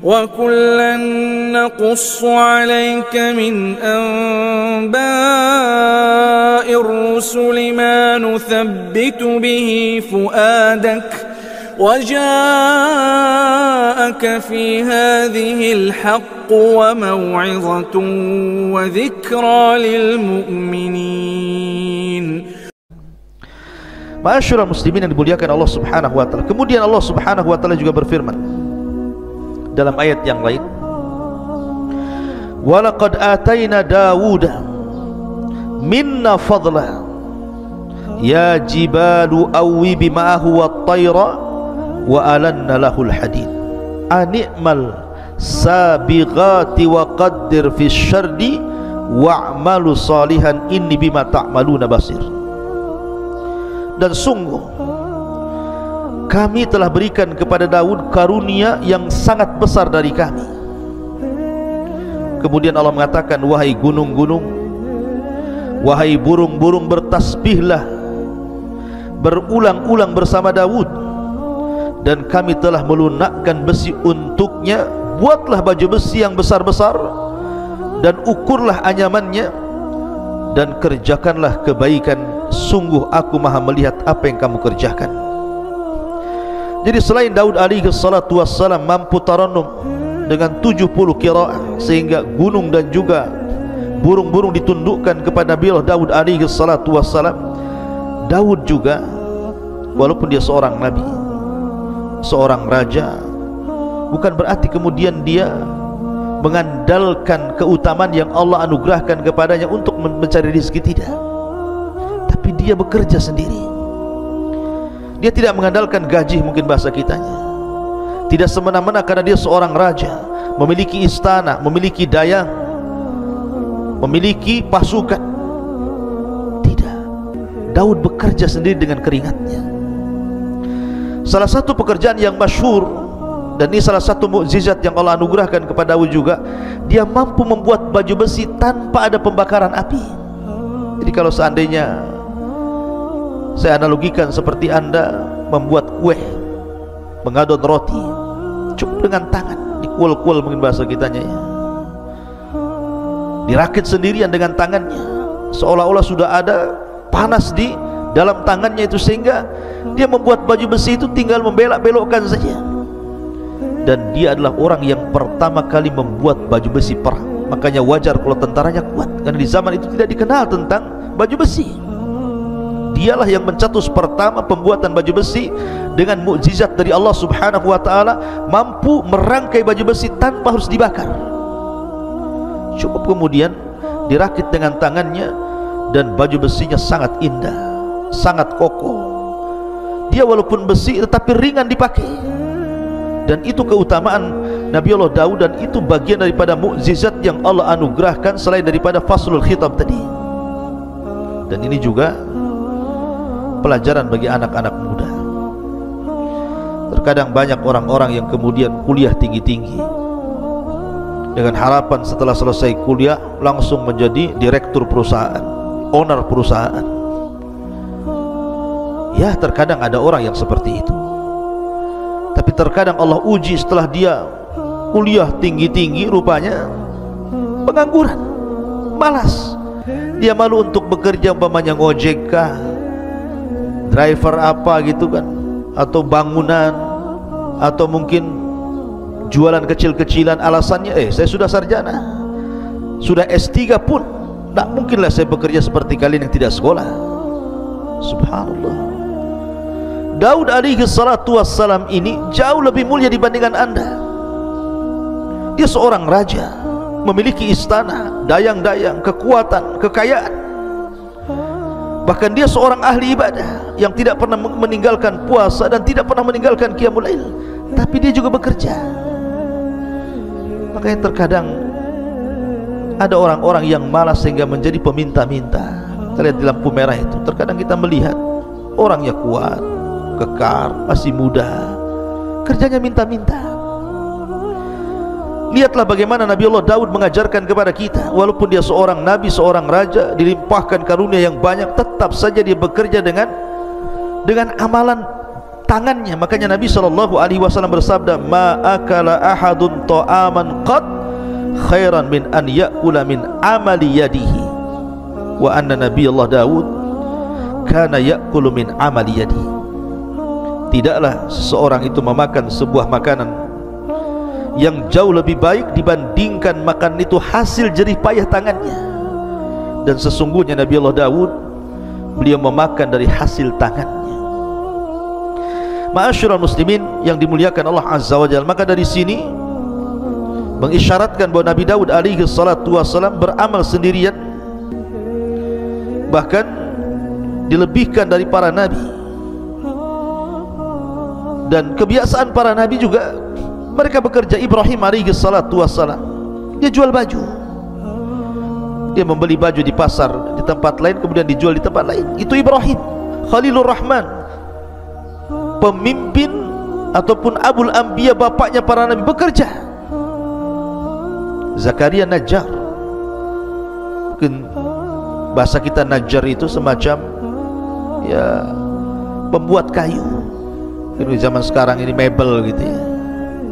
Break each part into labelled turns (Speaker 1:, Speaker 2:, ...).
Speaker 1: وكلا نقص عليك من أنباء الرسل ما نثبت به فؤادك وجاءك في هذه الحق وموعظة وذكرى للمؤمنين.
Speaker 2: Ma'asyiral muslimin yang dimuliakan Allah Subhanahu wa taala. Kemudian Allah Subhanahu wa taala juga berfirman dalam ayat yang lain, walaqad atayna Dawuda minna fadla ya jibalu awwibi ma'ahu wat-tayra wa alanna lahul hadid ani'mal sabighati wa qaddir fis syarri wa'malu salihan inni bima ta'maluna basir. Dan sungguh kami telah berikan kepada Daud karunia yang sangat besar dari kami. Kemudian Allah mengatakan, wahai gunung-gunung, wahai burung-burung, bertasbihlah berulang-ulang bersama Daud, dan kami telah melunakkan besi untuknya. Buatlah baju besi yang besar-besar dan ukurlah anyamannya, dan kerjakanlah kebaikan. Sungguh aku maha melihat apa yang kamu kerjakan. Jadi selain Daud alaihi salatu wassalam mampu tarannum dengan 70 qiraah, sehingga gunung dan juga burung-burung ditundukkan kepada Nabi Daud alaihi salatu wassalam, Daud juga walaupun dia seorang nabi, seorang raja, bukan berarti kemudian dia mengandalkan keutamaan yang Allah anugerahkan kepadanya untuk mencari rezeki, tidak. Tapi dia bekerja sendiri. Dia tidak mengandalkan gaji, mungkin bahasa kitanya. Tidak semena-mena karena dia seorang raja, memiliki istana, memiliki dayang, memiliki pasukan. Tidak. Daud bekerja sendiri dengan keringatnya. Salah satu pekerjaan yang masyhur, dan ini salah satu mukjizat yang Allah anugerahkan kepada Daud juga, dia mampu membuat baju besi tanpa ada pembakaran api. Jadi kalau seandainya saya analogikan seperti Anda membuat kue, mengadon roti, cukup dengan tangan, dikuel-kuel mungkin bahasa kitanya ya, dirakit sendirian dengan tangannya, seolah-olah sudah ada panas di dalam tangannya itu, sehingga dia membuat baju besi itu tinggal membelok-belokkan saja. Dan dia adalah orang yang pertama kali membuat baju besi perang. Makanya wajar kalau tentaranya kuat, karena di zaman itu tidak dikenal tentang baju besi. Dialah yang mencetus pertama pembuatan baju besi dengan mukjizat dari Allah Subhanahu wa taala, mampu merangkai baju besi tanpa harus dibakar. Cukup kemudian dirakit dengan tangannya, dan baju besinya sangat indah, sangat kokoh. Dia walaupun besi tetapi ringan dipakai. Dan itu keutamaan Nabi Allah Daud, dan itu bagian daripada mukjizat yang Allah anugerahkan selain daripada faslul khitab tadi. Dan ini juga pelajaran bagi anak-anak muda. Terkadang banyak orang-orang yang kemudian kuliah tinggi-tinggi dengan harapan setelah selesai kuliah langsung menjadi direktur perusahaan, owner perusahaan. Ya, terkadang ada orang yang seperti itu. Tapi terkadang Allah uji setelah dia kuliah tinggi-tinggi, rupanya pengangguran, malas. Dia malu untuk bekerja, umpamanya ngojek kah, driver apa gitu kan, atau bangunan, atau mungkin jualan kecil-kecilan. Alasannya saya sudah sarjana, sudah S3 pun tak mungkinlah saya bekerja seperti kalian yang tidak sekolah. Subhanallah. Daud alaihi salatu wassalam ini jauh lebih mulia dibandingkan Anda. Dia seorang raja, memiliki istana, dayang-dayang, kekuatan, kekayaan. Bahkan dia seorang ahli ibadah yang tidak pernah meninggalkan puasa dan tidak pernah meninggalkan qiyamul lail. Tapi dia juga bekerja. Makanya terkadang ada orang-orang yang malas sehingga menjadi peminta-minta. Kita lihat di lampu merah itu, terkadang kita melihat orangnya kuat, kekar, masih muda, kerjanya minta-minta. Lihatlah bagaimana Nabi Allah Daud mengajarkan kepada kita, walaupun dia seorang nabi, seorang raja, dilimpahkan karunia yang banyak, tetap saja dia bekerja dengan amalan tangannya. Makanya Nabi SAW bersabda, ma akala ahadun ta'aman qad khairan min an ya'kula min amali yadihi, wa anna Nabi Allah Daud kana ya'kulu min amali yadihi. Tidaklah seseorang itu memakan sebuah makanan yang jauh lebih baik dibandingkan makan itu hasil jerih payah tangannya. Dan sesungguhnya Nabi Allah Daud, beliau memakan dari hasil tangannya. Ma'asyiral muslimin yang dimuliakan Allah Azza wa Jalla, maka dari sini mengisyaratkan bahawa Nabi Daud alaihi salatu wassalam beramal sendirian, bahkan dilebihkan dari para nabi. Dan kebiasaan para nabi juga, mereka bekerja. Ibrahim alaihi salatu wassalam, dia jual baju, dia membeli baju di pasar di tempat lain kemudian dijual di tempat lain. Itu Ibrahim Khalilur Rahman, pemimpin ataupun Abul Anbiya, bapaknya para nabi, bekerja. Zakaria Najjar, mungkin bahasa kita Najjar itu semacam ya pembuat kayu. Di zaman sekarang ini mebel gitu ya.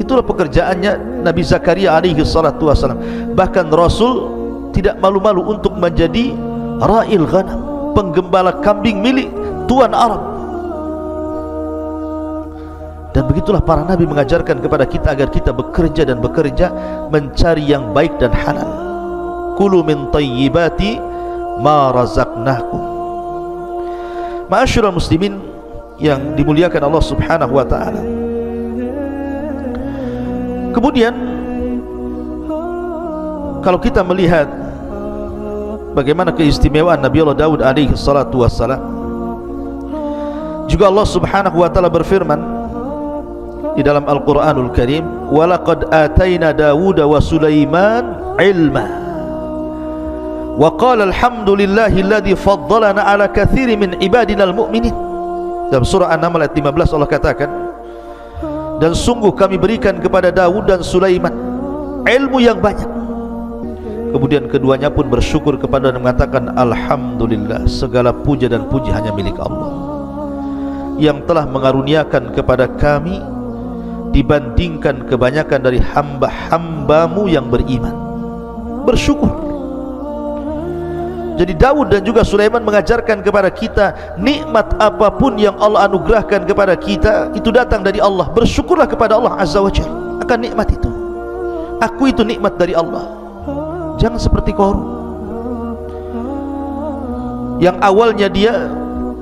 Speaker 2: Itulah pekerjaannya Nabi Zakaria alaihi salatu wassalam. Bahkan Rasul tidak malu-malu untuk menjadi ra'il ghanam, penggembala kambing milik tuan Arab. Dan begitulah para nabi mengajarkan kepada kita agar kita bekerja dan bekerja mencari yang baik dan halal. Kulu min tayyibati ma razaqnakum. Ma'asyiral muslimin yang dimuliakan Allah Subhanahu wa taala. Kemudian kalau kita melihat bagaimana keistimewaan Nabi Allah Daud alaihi salatu wassalam, juga Allah Subhanahu wa taala berfirman di dalam Al-Qur'anul Karim, wa laqad atayna Dawuda wa Sulaiman ilma wa qala alhamdulillahi alladhi faddalana ala katsirin min ibadina al-mu'minin. Dalam surah An-Naml ayat 15 Allah katakan, dan sungguh kami berikan kepada Daud dan Sulaiman ilmu yang banyak. Kemudian keduanya pun bersyukur kepada dan mengatakan, alhamdulillah, segala puja dan puji hanya milik Allah yang telah mengaruniakan kepada kami dibandingkan kebanyakan dari hamba-hambamu yang beriman. Bersyukur. Jadi Daud dan juga Sulaiman mengajarkan kepada kita, nikmat apapun yang Allah anugerahkan kepada kita itu datang dari Allah. Bersyukurlah kepada Allah Azza wa Jalla akan nikmat itu. Aku itu nikmat dari Allah. Jangan seperti Qarun, yang awalnya dia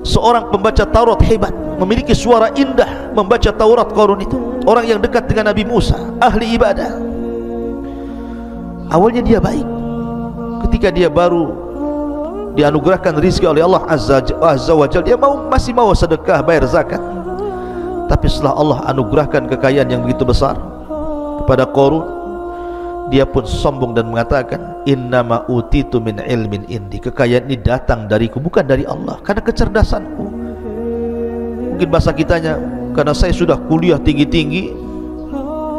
Speaker 2: seorang pembaca Taurat hebat, memiliki suara indah membaca Taurat. Qarun itu orang yang dekat dengan Nabi Musa, ahli ibadah. Awalnya dia baik. Ketika dia baru dianugerahkan rizki oleh Allah Azza wa Jalla, dia masih mau sedekah, bayar zakat. Tapi setelah Allah anugerahkan kekayaan yang begitu besar kepada Qarun, dia pun sombong dan mengatakan, innama utitu min ilmin indi, kekayaan ini datang dariku, bukan dari Allah, karena kecerdasanku. Mungkin bahasa kitanya, karena saya sudah kuliah tinggi-tinggi,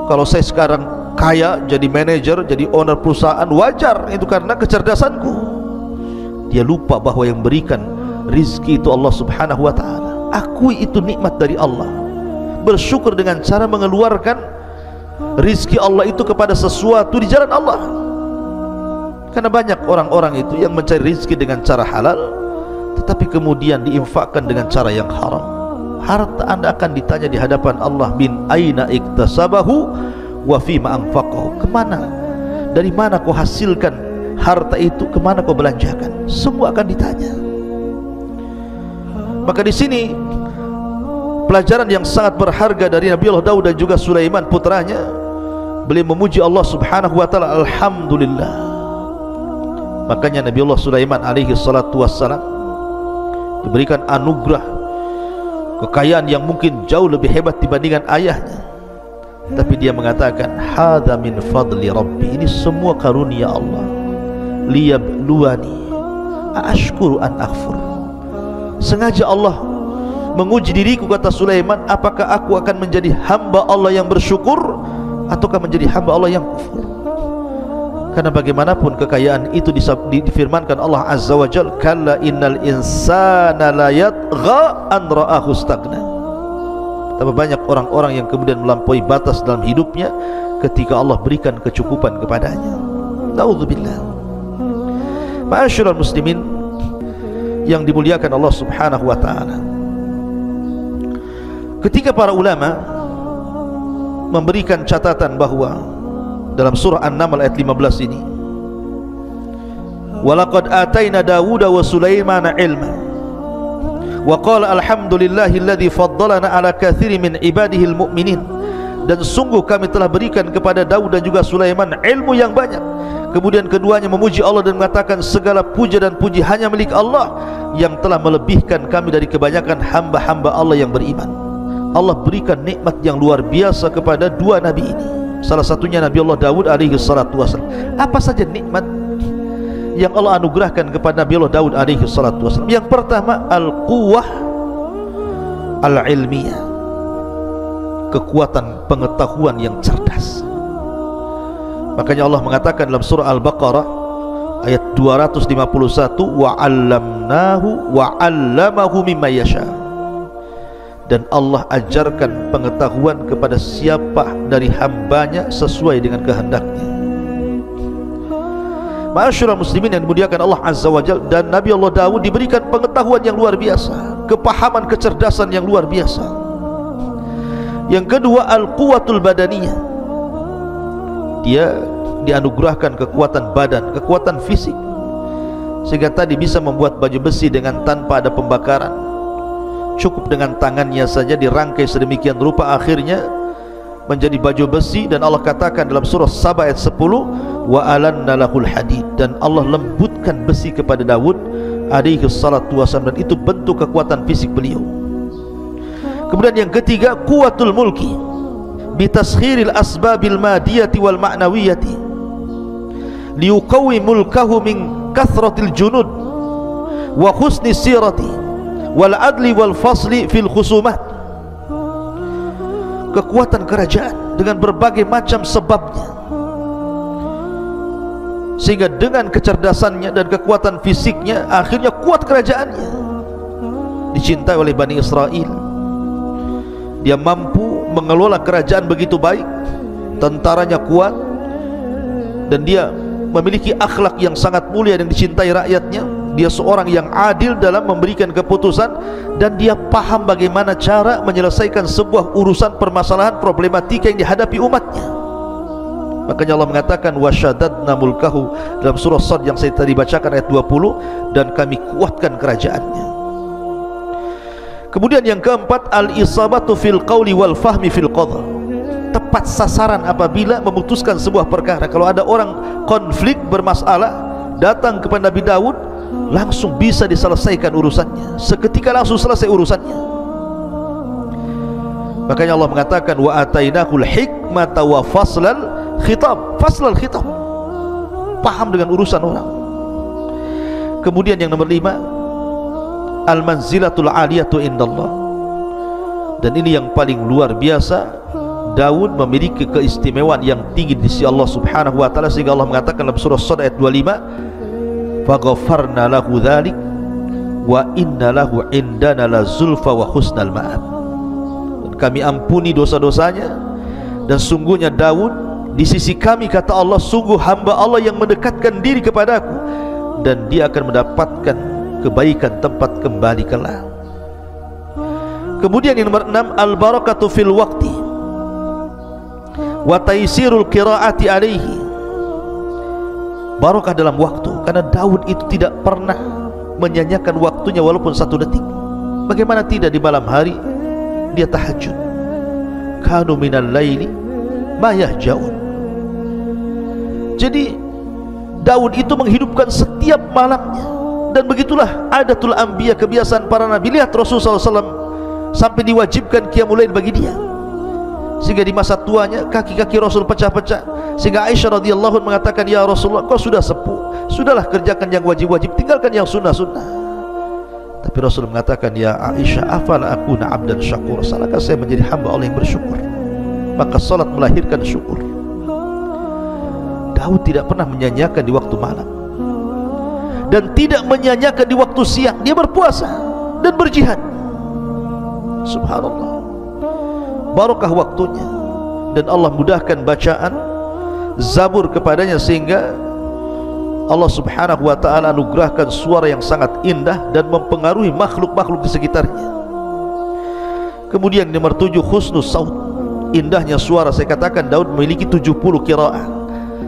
Speaker 2: kalau saya sekarang kaya, jadi manajer, jadi owner perusahaan, wajar itu karena kecerdasanku. Dia lupa bahwa yang berikan rizki itu Allah Subhanahu wa ta'ala. Akui itu nikmat dari Allah. Bersyukur dengan cara mengeluarkan rizki Allah itu kepada sesuatu di jalan Allah. Karena banyak orang-orang itu yang mencari rizki dengan cara halal, tetapi kemudian diinfakkan dengan cara yang haram. Harta anda akan ditanya di hadapan Allah, min aina iktasabahu wa fima anfaqahu. Kemana, dari mana kau hasilkan harta itu, kemana kau belanjakan? Semua akan ditanya. Maka di sini pelajaran yang sangat berharga dari Nabi Allah Daud dan juga Sulaiman putranya. Beliau memuji Allah Subhanahu wa ta'ala, alhamdulillah. Makanya Nabi Allah Sulaiman alaihi salatu wassalam diberikan anugerah kekayaan yang mungkin jauh lebih hebat dibandingkan ayahnya, tapi dia mengatakan, hadza min fadli rabbi, ini semua karunia Allah, liyabluwani aashkuru an aghfur. Sengaja Allah menguji diriku, kata Sulaiman, apakah aku akan menjadi hamba Allah yang bersyukur ataukah menjadi hamba Allah yang kufur. Karena bagaimanapun kekayaan itu difirmankan Allah Azza wa Jalla, kalla innal insana la yatgha an ra'ahu stagna. Tapi banyak orang-orang yang kemudian melampaui batas dalam hidupnya ketika Allah berikan kecukupan kepadanya. Na'udzubillah. Ma'asyiral muslimin yang dimuliakan Allah Subhanahu wa ta'ala, ketika para ulama memberikan catatan bahwa dalam surah An-Naml ayat 15 ini, walaqad atayna Dawuda wa Sulaimana ilma wa qala alhamdulillahilladzi faddalana ala katsirin min ibadihil mu'minin, dan sungguh kami telah berikan kepada Daud dan juga Sulaiman ilmu yang banyak. Kemudian keduanya memuji Allah dan mengatakan segala puja dan puji hanya milik Allah yang telah melebihkan kami dari kebanyakan hamba-hamba Allah yang beriman. Allah berikan nikmat yang luar biasa kepada dua nabi ini. Salah satunya Nabi Allah Daud alaihi salatu wasallam. Apa saja nikmat yang Allah anugerahkan kepada Nabi Allah Daud alaihi salatu wasallam? Yang pertama, al-quwwah al-ilmiyah, kekuatan pengetahuan yang cerdas. Makanya Allah mengatakan dalam surah Al-Baqarah ayat 251, wa 'allamnahu wa 'allamahu mimma yasha, dan Allah ajarkan pengetahuan kepada siapa dari hambanya sesuai dengan kehendaknya. Ma'asyiral muslimin yang dimuliakan Allah Azza wa Jalla, dan Nabi Allah Daud diberikan pengetahuan yang luar biasa, kepahaman, kecerdasan yang luar biasa. Yang kedua, al-quwwatul badaniyah, dia dianugerahkan kekuatan badan, kekuatan fisik, sehingga tadi bisa membuat baju besi dengan tanpa ada pembakaran. Cukup dengan tangannya saja dirangkai sedemikian rupa, akhirnya menjadi baju besi. Dan Allah katakan dalam surah Saba ayat 10, wa alanna lahul hadid, dan Allah lembutkan besi kepada Daud alaihi salatu wasallam, dan itu bentuk kekuatan fisik beliau. Kemudian yang ketiga, quwwatul mulki bitaskhiril asbabil madiyati wal ma'nawiyati liuqawwi mulkahu min kathratil junud wa husni sirati wal adli wal fasli fil khusumat. Kekuatan kerajaan dengan berbagai macam sebabnya, sehingga dengan kecerdasannya dan kekuatan fisiknya akhirnya kuat kerajaannya, dicintai oleh Bani Israel. Dia mampu mengelola kerajaan begitu baik, tentaranya kuat, dan dia memiliki akhlak yang sangat mulia dan dicintai rakyatnya. Dia seorang yang adil dalam memberikan keputusan, dan dia paham bagaimana cara menyelesaikan sebuah urusan, permasalahan, problematika yang dihadapi umatnya. Makanya Allah mengatakan wasyadadna mulkahu dalam surah Sad yang saya tadi bacakan ayat 20, dan kami kuatkan kerajaannya. Kemudian yang keempat, al-isabatu fil qawli wal fahmi fil qadha, tepat sasaran apabila memutuskan sebuah perkara. Kalau ada orang konflik, bermasalah, datang kepada Nabi Daud, langsung bisa diselesaikan urusannya, seketika langsung selesai urusannya. Makanya Allah mengatakan wa atainahul hikmata wa faslal khitab, faslal khitab, paham dengan urusan orang. Kemudian yang nomor 5, al-manzilatul aliyatu indallah, dan ini yang paling luar biasa. Daud memiliki keistimewaan yang tinggi di sisi Allah Subhanahu wa ta'ala, sehingga Allah mengatakan dalam surah Sad ayat 25, faghafarna lahu dzalik wa inna lahu indana la zulfa wa husnal ma'ab, dan kami ampuni dosa-dosanya, dan sungguhnya Daud di sisi kami, kata Allah, sungguh hamba Allah yang mendekatkan diri kepadaku, dan dia akan mendapatkan kebaikan tempat kembali kelak. Kemudian yang nomor 6, al-barakatu fil waqti wa taysirul qiraati alaihi, barakah dalam waktu, karena Daud itu tidak pernah menyanyiakan waktunya walaupun 1 detik. Bagaimana tidak di malam hari dia tahajud, kanu minal laili ma yahjaun. Jadi Daud itu menghidupkan setiap malamnya. Dan begitulah adatul anbiya, kebiasaan para nabi. Lihat Rasulullah SAW sampai diwajibkan qiyamul lail bagi dia, sehingga di masa tuanya kaki-kaki Rasul pecah-pecah, sehingga Aisyah radhiyallahu anha mengatakan, ya Rasulullah, kau sudah sepuh, sudahlah kerjakan yang wajib-wajib, tinggalkan yang sunnah-sunnah. Tapi Rasul mengatakan, ya Aisyah, afala akuna abdan syakur, salahkah saya menjadi hamba Allah yang bersyukur? Maka salat melahirkan syukur. Daud tidak pernah menyanyiakan di waktu malam, dan tidak menyanyiakan di waktu siang. Dia berpuasa dan berjihad. Subhanallah. barakah waktunya, dan Allah mudahkan bacaan Zabur kepadanya sehingga Allah subhanahu wa ta'ala anugerahkan suara yang sangat indah dan mempengaruhi makhluk-makhluk di sekitarnya. Kemudian nomor 7, husnus saut, indahnya suara. Saya katakan Daud memiliki 70 qiraah.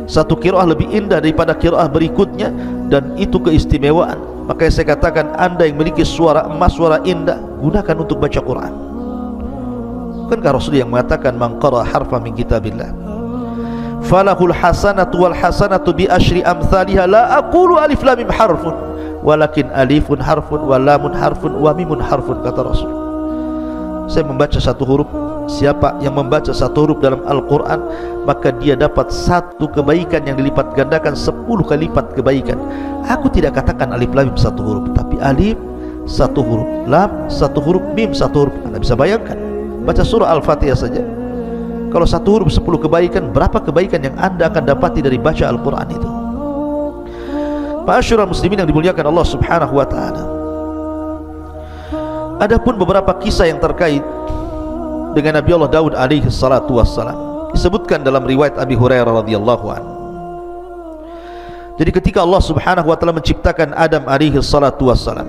Speaker 2: Satu qiraah lebih indah daripada qiraah berikutnya, dan itu keistimewaan. Makanya saya katakan, anda yang memiliki suara emas, suara indah, gunakan untuk baca Quran. Bukankah Rasul yang mengatakan, man qara harfa min kitabillah falahul hasanatu wal hasanatu bi asyri amthaliha, la aqulu alif lam mim harfun walakin alifun harfun wa lamun harfun wa mimun harfun, kata Rasul. Saya membaca satu huruf, siapa yang membaca satu huruf dalam Al-Quran, maka dia dapat satu kebaikan yang dilipat gandakan 10 kali lipat kebaikan. Aku tidak katakan alif lam mim satu huruf, tapi alif satu huruf, lam satu huruf, mim satu huruf. Anda bisa bayangkan, baca surah Al-Fatihah saja, kalau satu huruf 10 kebaikan, berapa kebaikan yang anda akan dapati dari baca Al-Quran itu. Ma'asyiral muslimin yang dimuliakan Allah subhanahu wa ta'ala, adapun beberapa kisah yang terkait dengan Nabi Allah Daud alaihi salatu wassalam disebutkan dalam riwayat Abi Hurairah radhiyallahu anhu. Jadi ketika Allah subhanahu wa ta'ala menciptakan Adam alaihi salatu wassalam,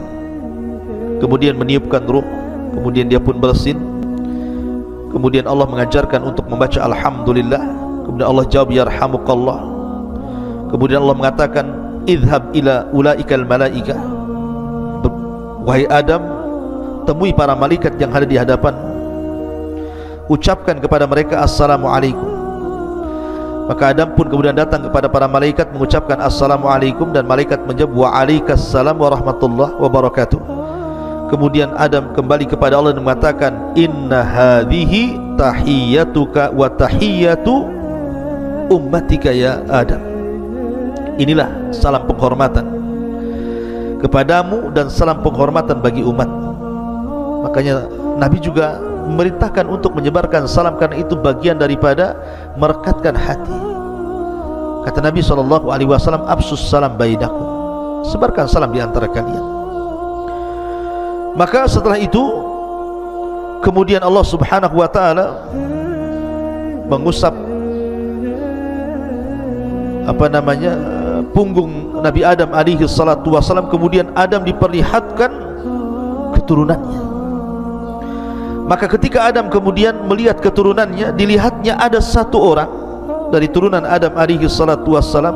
Speaker 2: kemudian meniupkan ruh, kemudian dia pun bersin, kemudian Allah mengajarkan untuk membaca Alhamdulillah, kemudian Allah jawab yarhamukallah, kemudian Allah mengatakan idhab ila ulaikal malaika, wahai Adam, temui para malaikat yang ada di hadapan, ucapkan kepada mereka assalamualaikum. Maka Adam pun kemudian datang kepada para malaikat mengucapkan assalamualaikum, dan malaikat menjawab waalaikumsalam warahmatullahi wabarakatuh. Kemudian Adam kembali kepada Allah dan mengatakan inna hadhihi tahiyyatuka wa tahiyyatu ummatika ya Adam. Inilah salam penghormatan kepadamu dan salam penghormatan bagi umatmu. Makanya Nabi juga memerintahkan untuk menyebarkan salam, karena itu bagian daripada merekatkan hati. Kata Nabi SAW, absus salam bainakum, sebarkan salam di antara kalian. Maka setelah itu kemudian Allah subhanahu wa ta'ala mengusap punggung Nabi Adam alaihi salatu wassalam. Kemudian Adam diperlihatkan keturunannya. Maka ketika Adam kemudian melihat keturunannya, dilihatnya ada satu orang dari turunan Adam alaihi salatu wassalam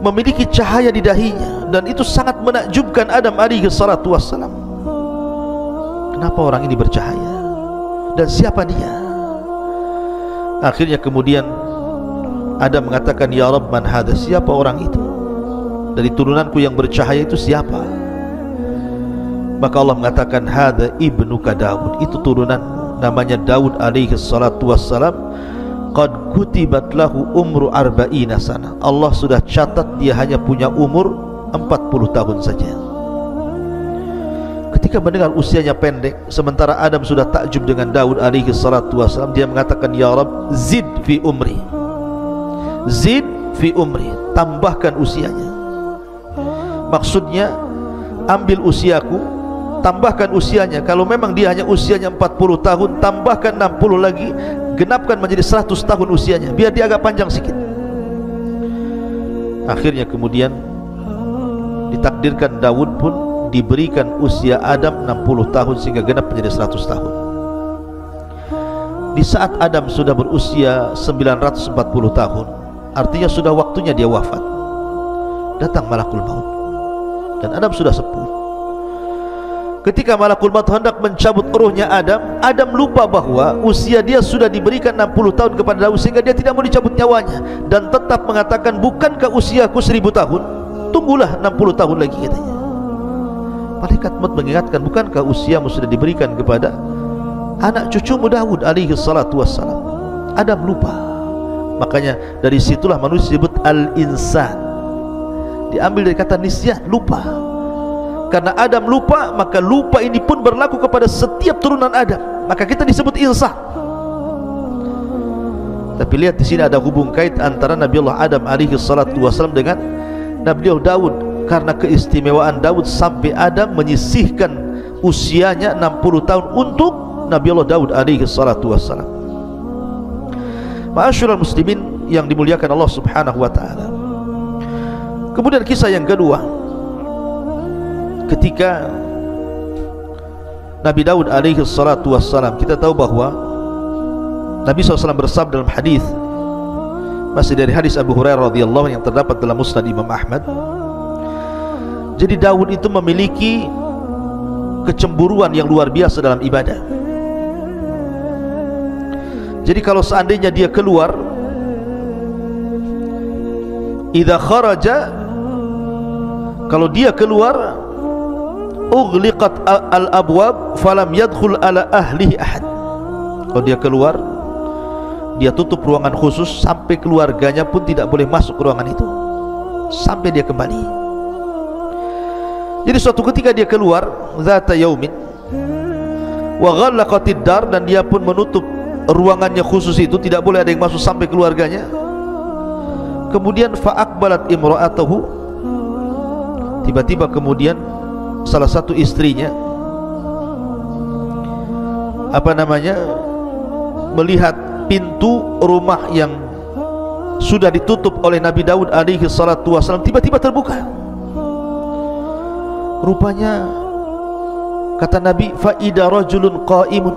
Speaker 2: memiliki cahaya di dahinya, dan itu sangat menakjubkan Adam alaihi salatu wassalam. Kenapa orang ini bercahaya, dan siapa dia? Akhirnya kemudian Adam mengatakan, ya Rabb, man hadha, siapa orang itu? Dari turunanku yang bercahaya itu siapa? Maka Allah mengatakan, hadha ibnuka Daud, itu turunanmu, namanya Daud alaihi salatu wassalam. Qad kutibat lahu umru arba'ina sana, Allah sudah catat dia hanya punya umur 40 tahun saja. Ketika mendengar usianya pendek, sementara Adam sudah takjub dengan Daud alaihi salatu wassalam, dia mengatakan, ya Rabb, zid fi umri, zid fi umri, tambahkan usianya. Maksudnya, ambil usiaku, tambahkan usianya. Kalau memang dia hanya usianya 40 tahun, tambahkan 60 lagi, genapkan menjadi 100 tahun usianya, biar dia agak panjang sedikit. Akhirnya kemudian ditakdirkan Daud pun diberikan usia Adam 60 tahun sehingga genap menjadi 100 tahun. Di saat Adam sudah berusia 940 tahun, artinya sudah waktunya dia wafat, datang malakul maut, dan Adam sudah sepuh. Ketika malakul maut hendak mencabut ruhnya Adam, Adam lupa bahwa usia dia sudah diberikan 60 tahun kepada Daud, sehingga dia tidak mau dicabut nyawanya, dan tetap mengatakan, bukankah usiaku 1000 tahun? Tunggulah 60 tahun lagi, katanya. Malaikat maut mengingatkan, bukankah usiamu sudah diberikan kepada anak cucumu Daud alaihi salatu wassalam? Adam lupa. Makanya dari situlah manusia disebut al-insan, diambil dari kata nisyan, lupa. Karena Adam lupa, maka lupa ini pun berlaku kepada setiap turunan Adam, maka kita disebut insan. Tapi lihat di sini ada hubung kait antara Nabi Allah Adam alaihi salatu wassalam dengan Nabi Allah Daud. Karena keistimewaan Daud sampai Adam menyisihkan usianya 60 tahun untuk Nabi Allah Daud alaihi salatu wassalam. Ma'asyiral muslimin yang dimuliakan Allah subhanahu wa ta'ala. Kemudian kisah yang kedua, ketika Nabi Daud alaihi salatu wassalam, kita tahu bahwa Nabi SAW bersabda dalam hadis, masih dari hadis Abu Hurairah radhiyallahu yang terdapat dalam Musnad Imam Ahmad. Jadi Daud itu memiliki kecemburuan yang luar biasa dalam ibadah. Jadi kalau seandainya dia keluar, idza kharaja, kalau dia keluar, ughliqat al-abwab falam yadkhul ala ahlihi ahad. Kalau dia keluar, dia tutup ruangan khusus, sampai keluarganya pun tidak boleh masuk ke ruangan itu sampai dia kembali. Jadi suatu ketika dia keluar, zata yaumin wa ghallaqatid dar, dan dia pun menutup ruangannya khusus itu, tidak boleh ada yang masuk sampai keluarganya. Kemudian fa'aqbalat imra'atuhu, tiba-tiba kemudian salah satu istrinya melihat pintu rumah yang sudah ditutup oleh Nabi Daud alaihi salatu wasallam tiba-tiba terbuka. Rupanya kata Nabi, fa'ida rajulun qa'imun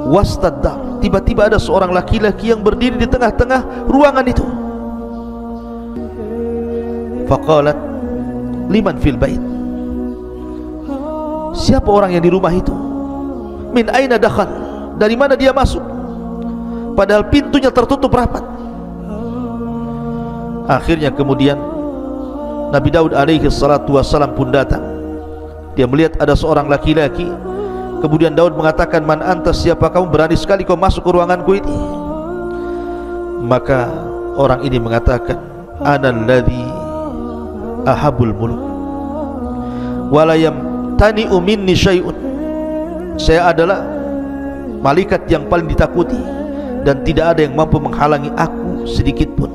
Speaker 2: wastadda, tiba-tiba ada seorang laki-laki yang berdiri di tengah-tengah ruangan itu. Faqalat liman fil bait, siapa orang yang di rumah itu? Min aina dakhal, dari mana dia masuk? Padahal pintunya tertutup rapat. Akhirnya kemudian Nabi Daud alaihi salatu wassalam pun datang. Dia melihat ada seorang laki-laki. Kemudian Daud mengatakan, man anta, siapa kamu, berani sekali kau masuk ke ruanganku ini? Maka orang ini mengatakan, ana alladhi ahabul muluk wala yamtani'u minni syai'un, saya adalah malaikat yang paling ditakuti dan tidak ada yang mampu menghalangi aku sedikit pun.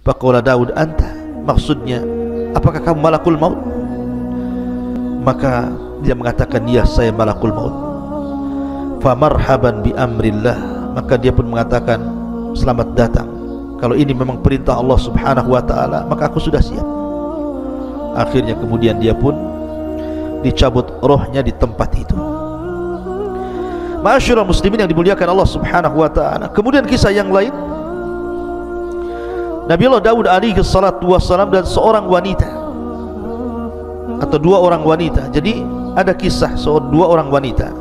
Speaker 2: Faqala Daud, anta, maksudnya apakah kamu malakul maut? Maka dia mengatakan, ya, saya malakul maut. Fa marhaban bi amrillah, maka dia pun mengatakan, selamat datang, kalau ini memang perintah Allah subhanahu wa ta'ala, maka aku sudah siap. Akhirnya kemudian dia pun dicabut rohnya di tempat itu. Ma'asyiral muslimin yang dimuliakan Allah subhanahu wa ta'ala. Kemudian kisah yang lain, Nabi Allah Daud alaihi salatu wassalam dan seorang wanita atau dua orang wanita. Jadi ada kisah dua orang wanita,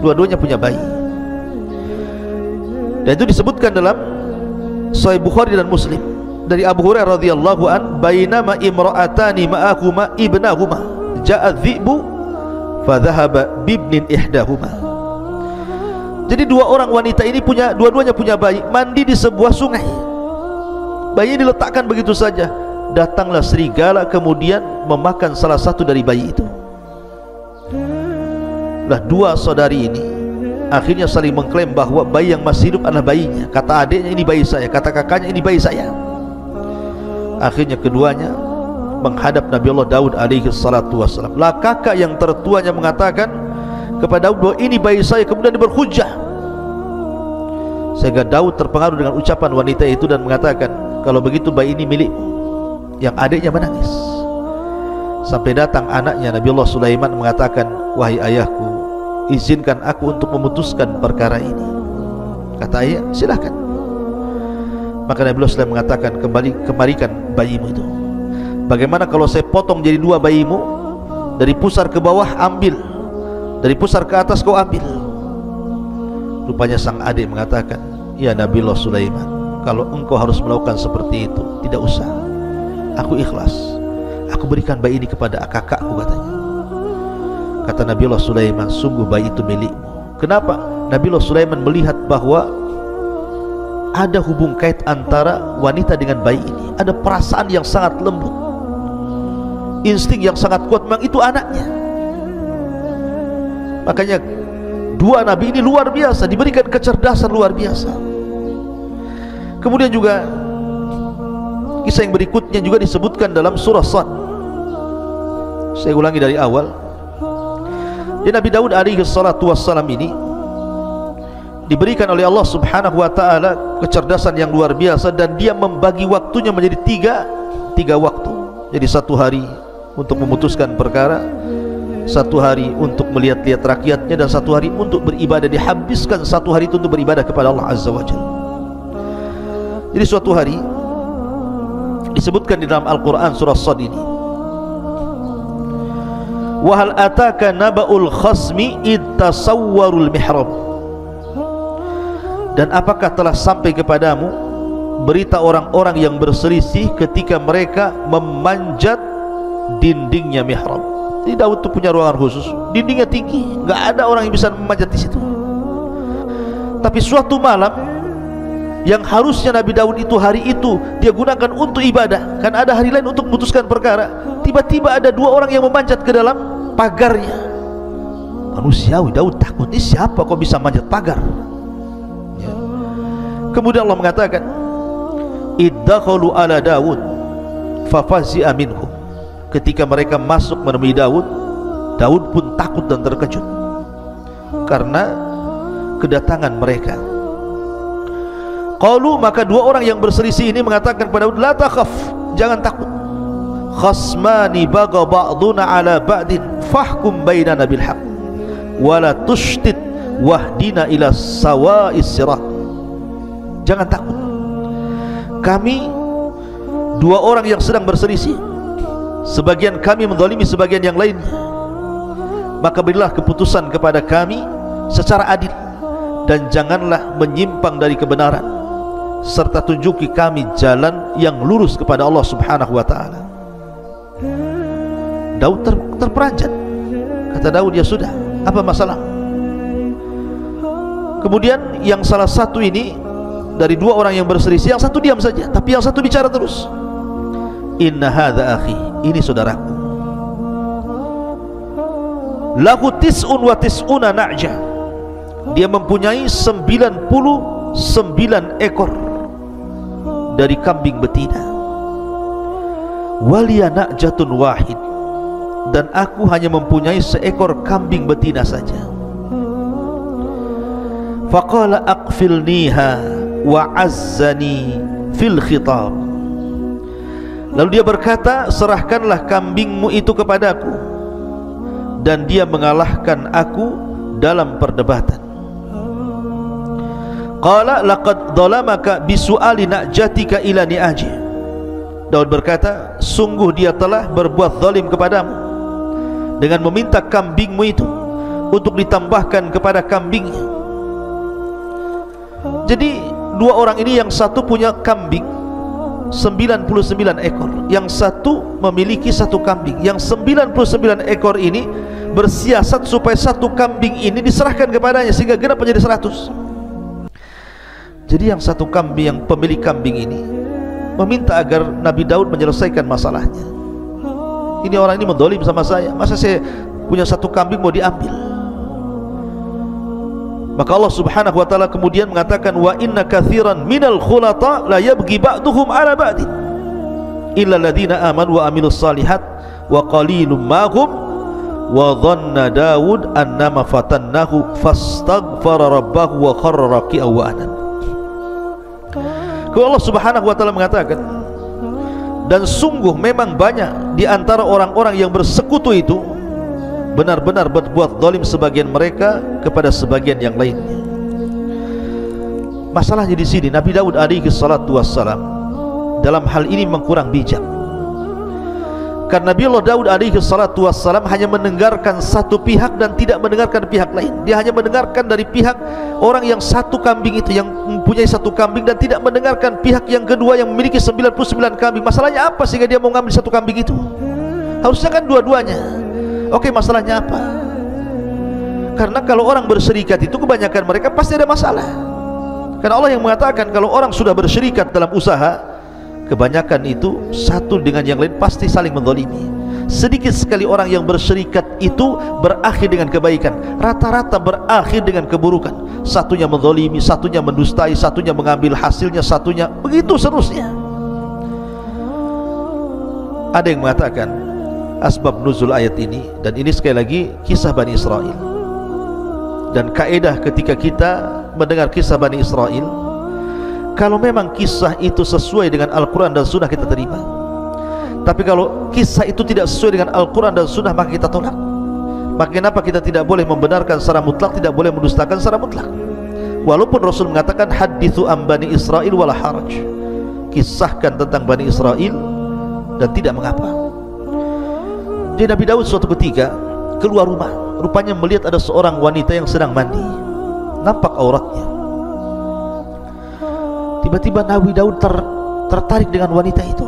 Speaker 2: dua-duanya punya bayi, dan itu disebutkan dalam Sahih Bukhari dan Muslim dari Abu Hurairah radhiyallahu an, bainama imra'atani ma'ahuma ibnahuma ja'a dhi'bu fadhahaba bibnin ihdahuma. Jadi dua orang wanita ini dua-duanya punya bayi, mandi di sebuah sungai. Bayi diletakkan begitu saja, datanglah serigala kemudian memakan salah satu dari bayi itu. Lah dua saudari ini akhirnya saling mengklaim bahwa bayi yang masih hidup adalah bayinya. Kata adiknya, ini bayi saya. Kata kakaknya, ini bayi saya. Akhirnya keduanya menghadap Nabi Allah Daud alaihi salatu wassalam. Lah kakak yang tertuanya mengatakan kepada Daud bahwa ini bayi saya, kemudian dia berhujjah. Sehingga Daud terpengaruh dengan ucapan wanita itu dan mengatakan, kalau begitu bayi ini milikmu. Yang adiknya menangis. Sampai datang anaknya Nabi Allah Sulaiman mengatakan, wahai ayahku, izinkan aku untuk memutuskan perkara ini. Kata ayah, silakan. Maka Nabi Allah Sulaiman mengatakan, kembalikan bayimu itu. Bagaimana kalau saya potong jadi dua bayimu, dari pusar ke bawah ambil, dari pusar ke atas kau ambil. Rupanya sang adik mengatakan, ya Nabi Allah Sulaiman, kalau engkau harus melakukan seperti itu, tidak usah, aku ikhlas. Aku berikan bayi ini kepada kakakku, katanya. Kata Nabi Allah Sulaiman, sungguh bayi itu milikmu. Kenapa? Nabi Allah Sulaiman melihat bahwa ada hubung kait antara wanita dengan bayi ini. Ada perasaan yang sangat lembut, insting yang sangat kuat, memang itu anaknya. Makanya dua nabi ini luar biasa, diberikan kecerdasan luar biasa. Kemudian juga kisah yang berikutnya juga disebutkan dalam surah Sad. Saya ulangi dari awal. Jadi Nabi Daud alaihi salatu wassalam ini diberikan oleh Allah subhanahu wa ta'ala kecerdasan yang luar biasa, dan dia membagi waktunya menjadi tiga waktu. Jadi satu hari untuk memutuskan perkara, satu hari untuk melihat-lihat rakyatnya, dan satu hari untuk beribadah. Dihabiskan satu hari itu untuk beribadah kepada Allah azza wa jalla. Jadi suatu hari disebutkan di dalam Al-Quran surah Sad ini, wa hal ataka naba'ul khasmi id tasawwarul mihrab, dan apakah telah sampai kepadamu berita orang-orang yang berselisih ketika mereka memanjat dindingnya mihrab. Jadi Daud itu punya ruangan khusus, dindingnya tinggi, nggak ada orang yang bisa memanjat di situ. Tapi suatu malam yang harusnya Nabi Daud itu hari itu dia gunakan untuk ibadah, kan ada hari lain untuk memutuskan perkara, tiba-tiba ada dua orang yang memanjat ke dalam pagarnya. Manusiawi, Daud takut, ini siapa kok bisa manjat pagar ya. Kemudian Allah mengatakan, iddakhalu ala Daud fafazi'a minhum, ketika mereka masuk menemui Daud, Daud pun takut dan terkejut karena kedatangan mereka. Qalu, maka dua orang yang berselisih ini mengatakan kepada Daud, la takhaf, jangan takut, khasmani baga ba'duna ala ba'din fahkum bainana bil haqq wala tushtid wahdina ila sawa'is sirat. Jangan takut, kami dua orang yang sedang berselisih, sebagian kami menzalimi sebagian yang lainnya, maka berilah keputusan kepada kami secara adil, dan janganlah menyimpang dari kebenaran, serta tunjuki kami jalan yang lurus kepada Allah subhanahu wa ta'ala. Daud terperanjat. Kata Daud, ya sudah, apa masalah? Kemudian yang salah satu ini dari dua orang yang berselisih, yang satu diam saja, tapi yang satu bicara terus. Inna hadza akhi, ini saudaraku, lahu tis'un wa tis'una na'jah, dia mempunyai 99 ekor dari kambing betina, waliya na'jatun wahid, dan aku hanya mempunyai seekor kambing betina saja. Faqala aqfilniha wa azzani fil khitab, lalu dia berkata, serahkanlah kambingmu itu kepadaku, dan dia mengalahkan aku dalam perdebatan. Qala laqad dhalamaka bisu'ali na'jatika ila ni'aji, Daud berkata, sungguh dia telah berbuat zalim kepadamu dengan meminta kambingmu itu untuk ditambahkan kepada kambingnya. Jadi dua orang ini, yang satu punya kambing 99 ekor, yang satu memiliki satu kambing. Yang 99 ekor ini bersiasat supaya satu kambing ini diserahkan kepadanya sehingga genap menjadi 100. Jadi yang satu kambing, yang pemilik kambing ini meminta agar Nabi Daud menyelesaikan masalahnya. Ini orang ini mendolim sama saya, masa saya punya satu kambing mau diambil? Maka Allah subhanahu wa ta'ala kemudian mengatakan, wa inna kathiran minal khulata la yabghi ba'duhum ala ba'din illa alladhina amanu wa amilus salihat wa qalilum mahum wa dhanna Daud annama fatannahu fastaghfara rabbahu wa kharra raki'an wa anan. Kalau Allah subhanahu wa ta'ala mengatakan, dan sungguh memang banyak di antara orang-orang yang bersekutu itu benar-benar berbuat zalim sebagian mereka kepada sebagian yang lainnya. Masalahnya di sini Nabi Daud alaihi salatu wassalam dalam hal ini memang kurang bijak. Karena Nabi Allah Daud alaihi salatu wassalam hanya mendengarkan satu pihak dan tidak mendengarkan pihak lain. Dia hanya mendengarkan dari pihak orang yang satu kambing itu, yang mempunyai satu kambing, dan tidak mendengarkan pihak yang kedua yang memiliki 99 kambing. Masalahnya apa sehingga dia mau ngambil satu kambing itu? Harusnya kan dua-duanya. Oke, masalahnya apa? Karena kalau orang berserikat itu kebanyakan mereka pasti ada masalah. Karena Allah yang mengatakan kalau orang sudah berserikat dalam usaha, kebanyakan itu satu dengan yang lain pasti saling menzalimi. Sedikit sekali orang yang berserikat itu berakhir dengan kebaikan, rata-rata berakhir dengan keburukan. Satunya menzalimi, satunya mendustai, satunya mengambil hasilnya, satunya begitu seterusnya. Ada yang mengatakan asbab nuzul ayat ini. Dan ini sekali lagi kisah Bani Israel. Dan kaedah ketika kita mendengar kisah Bani Israel, kalau memang kisah itu sesuai dengan Al-Quran dan Sunnah, kita terima. Tapi kalau kisah itu tidak sesuai dengan Al-Quran dan Sunnah, maka kita tolak. Maka kenapa kita tidak boleh membenarkan secara mutlak, tidak boleh mendustakan secara mutlak? Walaupun Rasul mengatakan hadithu am Bani Israel wala haraj, kisahkan tentang Bani Israel dan tidak mengapa. Jadi Nabi Daud suatu ketika keluar rumah, rupanya melihat ada seorang wanita yang sedang mandi, nampak auratnya. Tiba-tiba Nabi Daud tertarik dengan wanita itu.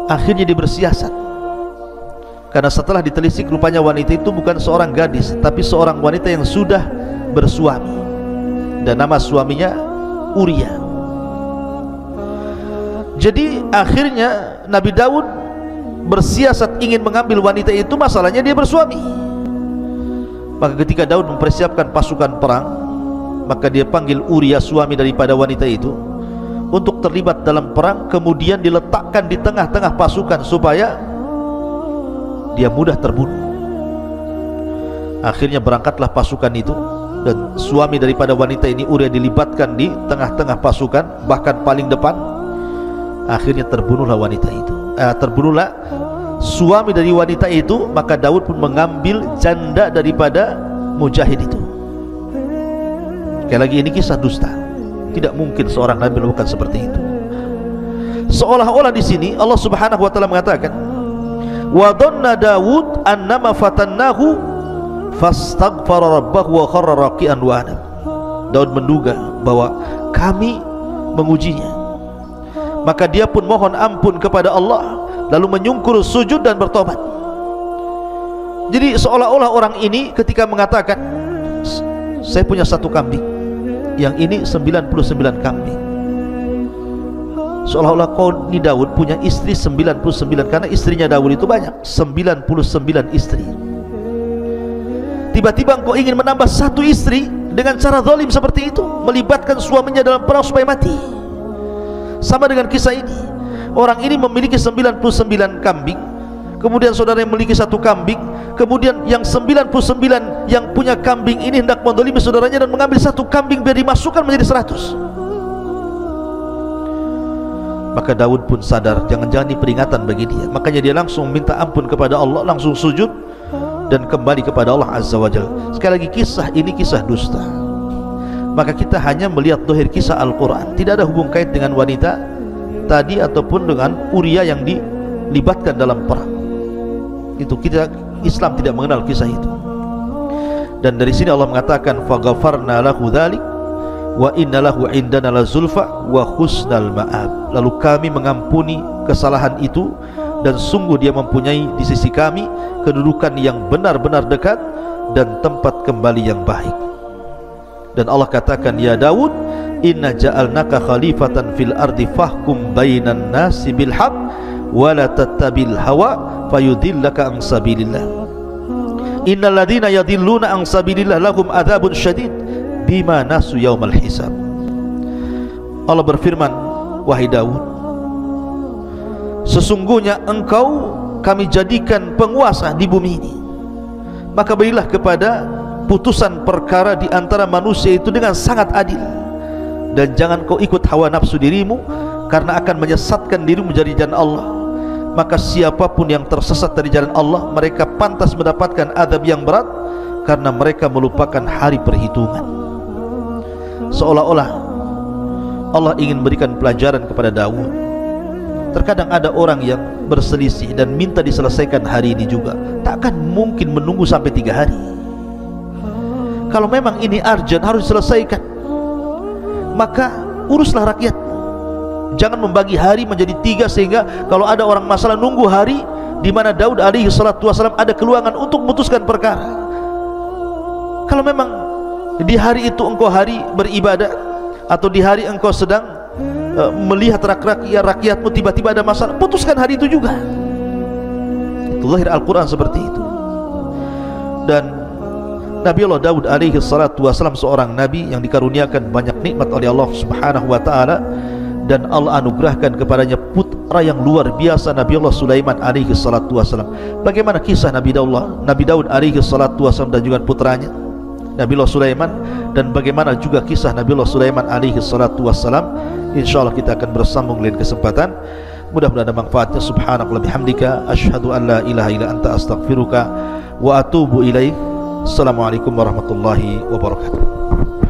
Speaker 2: Akhirnya dia bersiasat, karena setelah ditelisik rupanya wanita itu bukan seorang gadis, tapi seorang wanita yang sudah bersuami, dan nama suaminya Uria. Jadi akhirnya Nabi Daud bersiasat ingin mengambil wanita itu, masalahnya dia bersuami. Maka ketika Daud mempersiapkan pasukan perang, maka dia panggil Uria, suami daripada wanita itu, untuk terlibat dalam perang, kemudian diletakkan di tengah-tengah pasukan supaya dia mudah terbunuh. Akhirnya berangkatlah pasukan itu, dan suami daripada wanita ini Uria dilibatkan di tengah-tengah pasukan, bahkan paling depan. Akhirnya terbunuhlah wanita itu, terbunuhlah suami dari wanita itu. Maka Daud pun mengambil janda daripada mujahid itu. Sekali lagi, ini kisah dusta. Tidak mungkin seorang nabi melakukan seperti itu. Seolah-olah di sini Allah Subhanahu wa taala mengatakan, wa dhanna Daud annama fatannahu fastaghfara rabbahu wa kharra raqian wa anab. Daud menduga bahwa kami mengujinya, maka dia pun mohon ampun kepada Allah, lalu menyungkur sujud dan bertobat. Jadi seolah-olah orang ini ketika mengatakan, saya punya satu kambing, yang ini 99 kambing, seolah-olah kau ni Daud punya istri 99, karena istrinya Daud itu banyak, 99 istri. Tiba-tiba engkau ingin menambah satu istri dengan cara zalim seperti itu, melibatkan suaminya dalam perang supaya mati. Sama dengan kisah ini, orang ini memiliki 99 kambing, kemudian saudara yang memiliki satu kambing, kemudian yang 99 yang punya kambing ini hendak menzalimi saudaranya dan mengambil satu kambing biar dimasukkan menjadi 100. Maka Daud pun sadar, jangan-jangan ini peringatan bagi dia. Makanya dia langsung minta ampun kepada Allah, langsung sujud dan kembali kepada Allah Azza wa Jalla. Sekali lagi, kisah ini kisah dusta. Maka kita hanya melihat dohir kisah Al-Quran, tidak ada hubung kait dengan wanita tadi ataupun dengan Uria yang dilibatkan dalam perang. Itu kita, Islam tidak mengenal kisah itu. Dan dari sini Allah mengatakan faghafarna lahu dzalik wa inna lahu indana lazulfa wa husnal ma'ab. Lalu kami mengampuni kesalahan itu, dan sungguh dia mempunyai di sisi kami kedudukan yang benar-benar dekat dan tempat kembali yang baik. Dan Allah katakan, ya Daud, inna ja'alnaka khalifatan fil ardi fahkum bainan nasi bil haq wa la tattabil hawa fayudillaka an sabilillah. Innal ladhina yadilluna an sabilillah lahum adzabun syadid bima nasu yaumal hisab. Allah berfirman, wahai Daud, sesungguhnya engkau kami jadikan penguasa di bumi ini, maka berilah kepada putusan perkara di antara manusia itu dengan sangat adil, dan jangan kau ikut hawa nafsu dirimu, karena akan menyesatkan dirimu dari jalan Allah. Maka siapapun yang tersesat dari jalan Allah, mereka pantas mendapatkan azab yang berat, karena mereka melupakan hari perhitungan. Seolah-olah Allah ingin memberikan pelajaran kepada Daud. Terkadang ada orang yang berselisih dan minta diselesaikan hari ini juga, takkan mungkin menunggu sampai 3 hari. Kalau memang ini urgent, harus diselesaikan, maka uruslah rakyat. Jangan membagi hari menjadi 3 sehingga kalau ada orang masalah nunggu hari di mana Daud alaihi salatu wasallam ada keluangan untuk memutuskan perkara. Kalau memang di hari itu engkau hari beribadah, atau di hari engkau sedang melihat rakyatmu tiba-tiba ada masalah, putuskan hari itu juga. Itu lahir Al-Quran seperti itu. Dan Nabi Allah Daud alaihi salatu wasallam seorang nabi yang dikaruniakan banyak nikmat oleh Allah Subhanahu wa taala, dan Allah anugerahkan kepadanya putra yang luar biasa Nabi Allah Sulaiman alaihi salatu wasallam. Bagaimana kisah Nabi Daud alaihi salatu wasallam dan juga putranya Nabi Allah Sulaiman, dan bagaimana juga kisah Nabi Allah Sulaiman alaihi salatu wassalam, insyaallah kita akan bersambung lain kesempatan. Mudah-mudahan ada manfaatnya. Subhanakallah bihamdika asyhadu an la ilaha illa anta astaghfiruka wa atubu ilaik. Assalamualaikum warahmatullahi wabarakatuh.